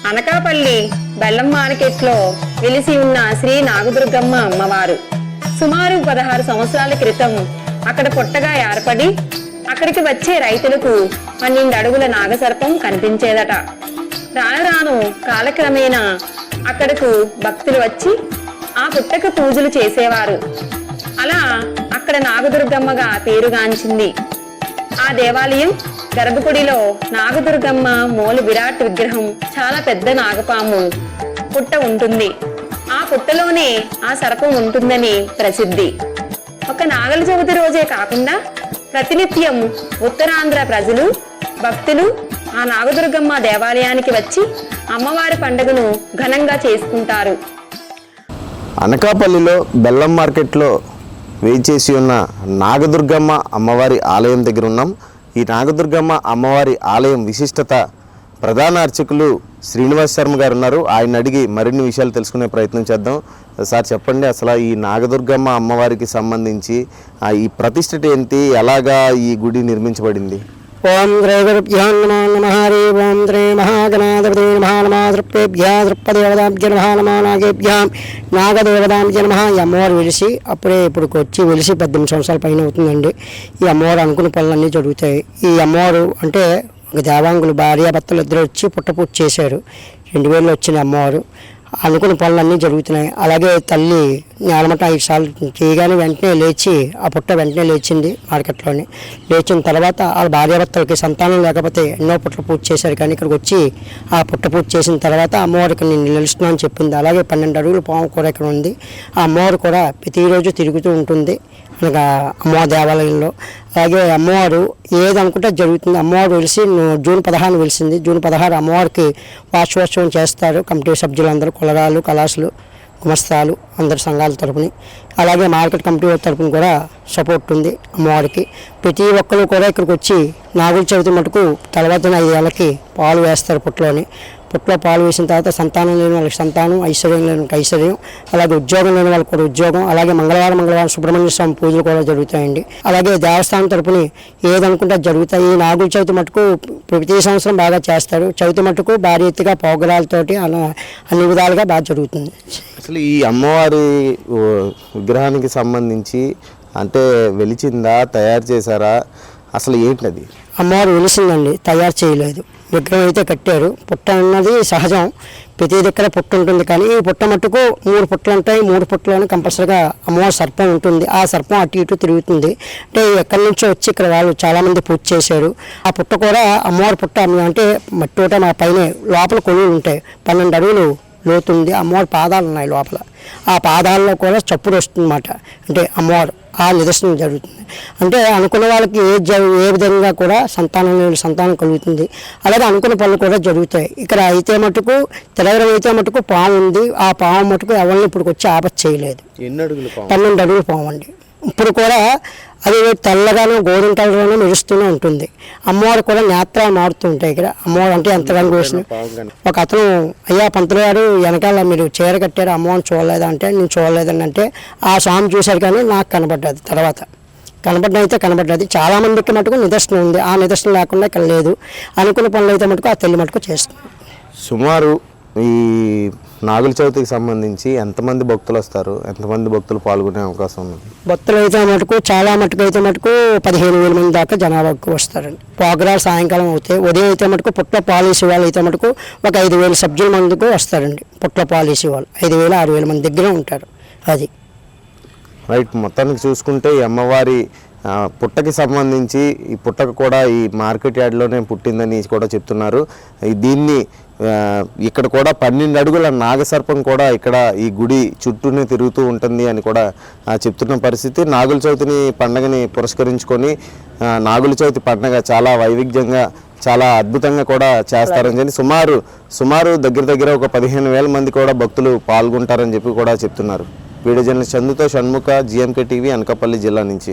అనకాపల్లి బెల్లం మార్కెట్లో వెలిసి ఉన్న శ్రీ నాగదుర్గమ్మ అమ్మవారు సుమారు 16 సంవత్సరాల క్రితం అక్కడ పుట్టగా ఏర్పడి అక్కడికి వచ్చే రైతులకు 12 అడుగుల నాగసర్పం కనిపించేదట. రాను రాను కాలక్రమేణా అక్కడకు భక్తులు వచ్చి ఆ పుట్టకు పూజలు చేసేవారు. అలా అక్కడ నాగదుర్గమ్మగా పేరుగాంచింది. ఆ దేవాలయం గర్భగుడిలో నాగదుర్గమ్మ మూల విరాట్ విగ్రహం, చాలా పెద్ద నాగపాము పుట్ట ఉంటుంది. ఆ పుట్టలోనే ఆ సర్పం ఉంటుందని ప్రసిద్ధి. ఒక నాగల చవితి రోజే కాకుండా ప్రతినిత్యం ఉత్తరాంధ్ర ప్రజలు భక్తులు ఆ నాగదుర్గమ్మ దేవాలయానికి వచ్చి అమ్మవారి పండుగను ఘనంగా చేసుకుంటారు. అనకాపల్లిలో బెల్లం మార్కెట్లో వేయించేసి ఉన్న నాగదుర్గమ్మ అమ్మవారి ఆలయం దగ్గర ఉన్నాం. ఈ నాగదుర్గమ్మ అమ్మవారి ఆలయం విశిష్టత ప్రధాన అర్చకులు శ్రీనివాస్ శర్మ గారు ఉన్నారు. ఆయన అడిగి మరిన్ని విషయాలు తెలుసుకునే ప్రయత్నం చేద్దాం. సార్ చెప్పండి, అసలు ఈ నాగదుర్గమ్మ అమ్మవారికి సంబంధించి ఈ ప్రతిష్ఠత ఏంటి, ఎలాగా ఈ గుడి నిర్మించబడింది? ఓం శ్రీ గురుభ్యో నమో నమః. హరి ఓం శ్రీ మహాగణాధిపతే నమః. నమః తృప్తేభ్యః తృప్తదేవతాభ్యో నమః. నమో నాగేభ్యాం నాగదేవతాభ్యో నమః. ఈ అమ్మవారు వెలిసి ఇప్పుడు వచ్చి వెలిసి 18 సంవత్సరాల పైన అవుతుందండి. ఈ అమ్మవారు అనుకున్న పనులన్నీ జరుగుతాయి. ఈ అమ్మవారు అంటే ఒక దేవాంగులు భార్యాభర్తలు ఇద్దరు వచ్చి పుట్టపూజ చేశారు. 2000లో వచ్చిన అమ్మవారు అనుకున్న పనులన్నీ జరుగుతున్నాయి. అలాగే తల్లి నేలమట 5 సార్లు చేయగానే వెంటనే లేచి ఆ పుట్ట వెంటనే లేచింది. మార్కెట్లోనే లేచిన తర్వాత వాళ్ళ భార్యాభర్తలకి సంతానం లేకపోతే ఎన్నో పుట్ల పూజ చేశారు. కానీ ఇక్కడికి వచ్చి ఆ పుట్ట పూజ చేసిన తర్వాత అమ్మవారికి నేను నిలుస్తున్నాను అని చెప్పింది. అలాగే 12 అడుగుల పాము కూడా ఇక్కడ ఉంది. ఆ అమ్మవారు కూడా ప్రతిరోజు తిరుగుతూ ఉంటుంది అనగా అమ్మవారి దేవాలయంలో. అలాగే అమ్మవారు ఏదనుకుంటే జరుగుతుంది. అమ్మవారు వెలిసి జూన్ 16 వెలిసింది. జూన్ 16 అమ్మవారికి వార్షికోత్సవం చేస్తారు. కమిటీ సభ్యులందరూ కులగాలు కళాసులు గుమస్తాలు అందరి సంఘాల తరపుని, అలాగే మార్కెట్ కమిటీ తరపున కూడా సపోర్ట్ ఉంది అమ్మవారికి. ప్రతి ఒక్కరు కూడా ఇక్కడికి వచ్చి నాగుల చవితి మటుకు తర్వాత 5 ఏళ్ళకి పాలు వేస్తారు పుట్టలోని. పుట్టలో పాలు వేసిన తర్వాత సంతానం లేని వాళ్ళకి సంతానం, ఐశ్వర్యం లేని వాళ్ళకి ఐశ్వర్యం, అలాగే ఉద్యోగం లేని వాళ్ళకి కూడా ఉద్యోగం. అలాగే మంగళవారం సుబ్రహ్మణ్య స్వామి పూజలు కూడా జరుగుతాయండి. అలాగే దేవస్థానం తరపుని ఏదనుకుంటే జరుగుతాయి. ఈ నాగుల చవితి మటుకు ప్రతి సంవత్సరం బాగా చేస్తారు. చవితి మటుకు భారీ ఎత్తుగా పోగరాలతోటి అన్ని విధాలుగా బాగా జరుగుతుంది. అసలు ఈ అమ్మవారి విగ్రహానికి సంబంధించి అంటే వెలిచిందా, తయారు చేశారా, అసలు ఏంటది? అమ్మవారు వెలిసిందండి, తయారు చేయలేదు. విగ్రహం అయితే కట్టారు. పుట్ట అన్నది సహజం, ప్రతి దగ్గర పుట్ట ఉంటుంది. కానీ ఈ పుట్ట మట్టుకు 3 పుట్టలు ఉంటాయి. 3 పుట్టలోనే కంపల్సరీగా అమ్మవారి సర్పం ఉంటుంది. ఆ సర్పం అటు ఇటు తిరుగుతుంది. అంటే ఎక్కడి నుంచో వచ్చి ఇక్కడ వాళ్ళు చాలామంది పూజ చేశారు. ఆ పుట్ట కూడా అమ్మవారి పుట్ట అంటే మట్టి ఒకట మా పైన లోపల కొలువులు ఉంటాయి. 12 అడుగులు లోతుంది. అమ్మవారి పాదాలు ఉన్నాయి లోపల. ఆ పాదాల్లో కూడా చప్పుడు వస్తుందన్నమాట. అంటే అమ్మవారు ఆ నిదర్శనం జరుగుతుంది. అంటే అనుకున్న వాళ్ళకి ఏ విధంగా కూడా సంతానం కలుగుతుంది. అలాగే అనుకున్న పనులు కూడా జరుగుతాయి. ఇక్కడ అయితే మటుకు తెలంగాణ అయితే మటుకు పాము ఉంది. ఆ పాము మటుకు ఎవరిని ఇప్పుడు వచ్చి ఆపత్ చేయలేదు. 12 అడుగులు పాము అండి. ఇప్పుడు కూడా అది తెల్లగానో గోధుమ కలర్లోనూ మెరుస్తూనే ఉంటుంది. అమ్మవారు కూడా నేత్రాలు మారుతూ ఉంటాయి. ఇక్కడ అమ్మవారు అంటే ఎంతగానో వేసిన ఒక అతను, అయ్యా పంతులు గారు వెనకాల మీరు చీర కట్టారు, అమ్మవారిని చూడలేదా అంటే నేను చూడలేదని అంటే ఆ స్వామి చూశారు కానీ నాకు కనబడ్డది. తర్వాత కనబడ్డది. చాలామందికి మటుకు నిదర్శనం ఉంది. ఆ నిదర్శనం లేకుండా ఇక్కడ లేదు. అనుకున్న పనులు అయితే మటుకు ఆ తల్లి మటుకు చేస్తుంది. సుమారు ఈ నాగుల చవితికి సంబంధించి ఎంతమంది భక్తులు వస్తారు, ఎంతమంది భక్తులు పాల్గొనే అవకాశం ఉంది? భక్తులు అయితే మటుకు చాలా మటుకు 15,000 మంది దాకా జనాభాకు వస్తారండి. ప్రోగ్రాలు సాయంకాలం అవుతాయి. ఉదయం అయితే మటుకు పుట్ల పాలేసి వాళ్ళు అయితే మటుకు ఒక 5,000 సభ్యుల మందికి వస్తారండి. పుట్ల పాలేసి వాళ్ళు 5,000 6,000 మంది దగ్గరే ఉంటారు. అది రైట్. మొత్తానికి చూసుకుంటే ఈ అమ్మవారి పుట్టకి సంబంధించి ఈ పుట్టకు కూడా ఈ మార్కెట్ యార్డ్లోనే పుట్టిందని కూడా చెప్తున్నారు. దీన్ని ఇక్కడ కూడా 12 అడుగుల నాగసర్పం కూడా ఇక్కడ ఈ గుడి చుట్టూనే తిరుగుతూ ఉంటుంది అని కూడా చెప్తున్న పరిస్థితి. నాగుల చవితిని పండగని పురస్కరించుకొని నాగుల చవితి పండగ చాలా వైవిధ్యంగా చాలా అద్భుతంగా కూడా చేస్తారని చెప్పి సుమారు దగ్గర ఒక 15,000 మంది కూడా భక్తులు పాల్గొంటారని చెప్పి కూడా చెప్తున్నారు. వీడియో జర్నలిస్ట్ చందుతో షణ్ముఖ, GMK టీవీ, అనకాపల్లి జిల్లా నుంచి.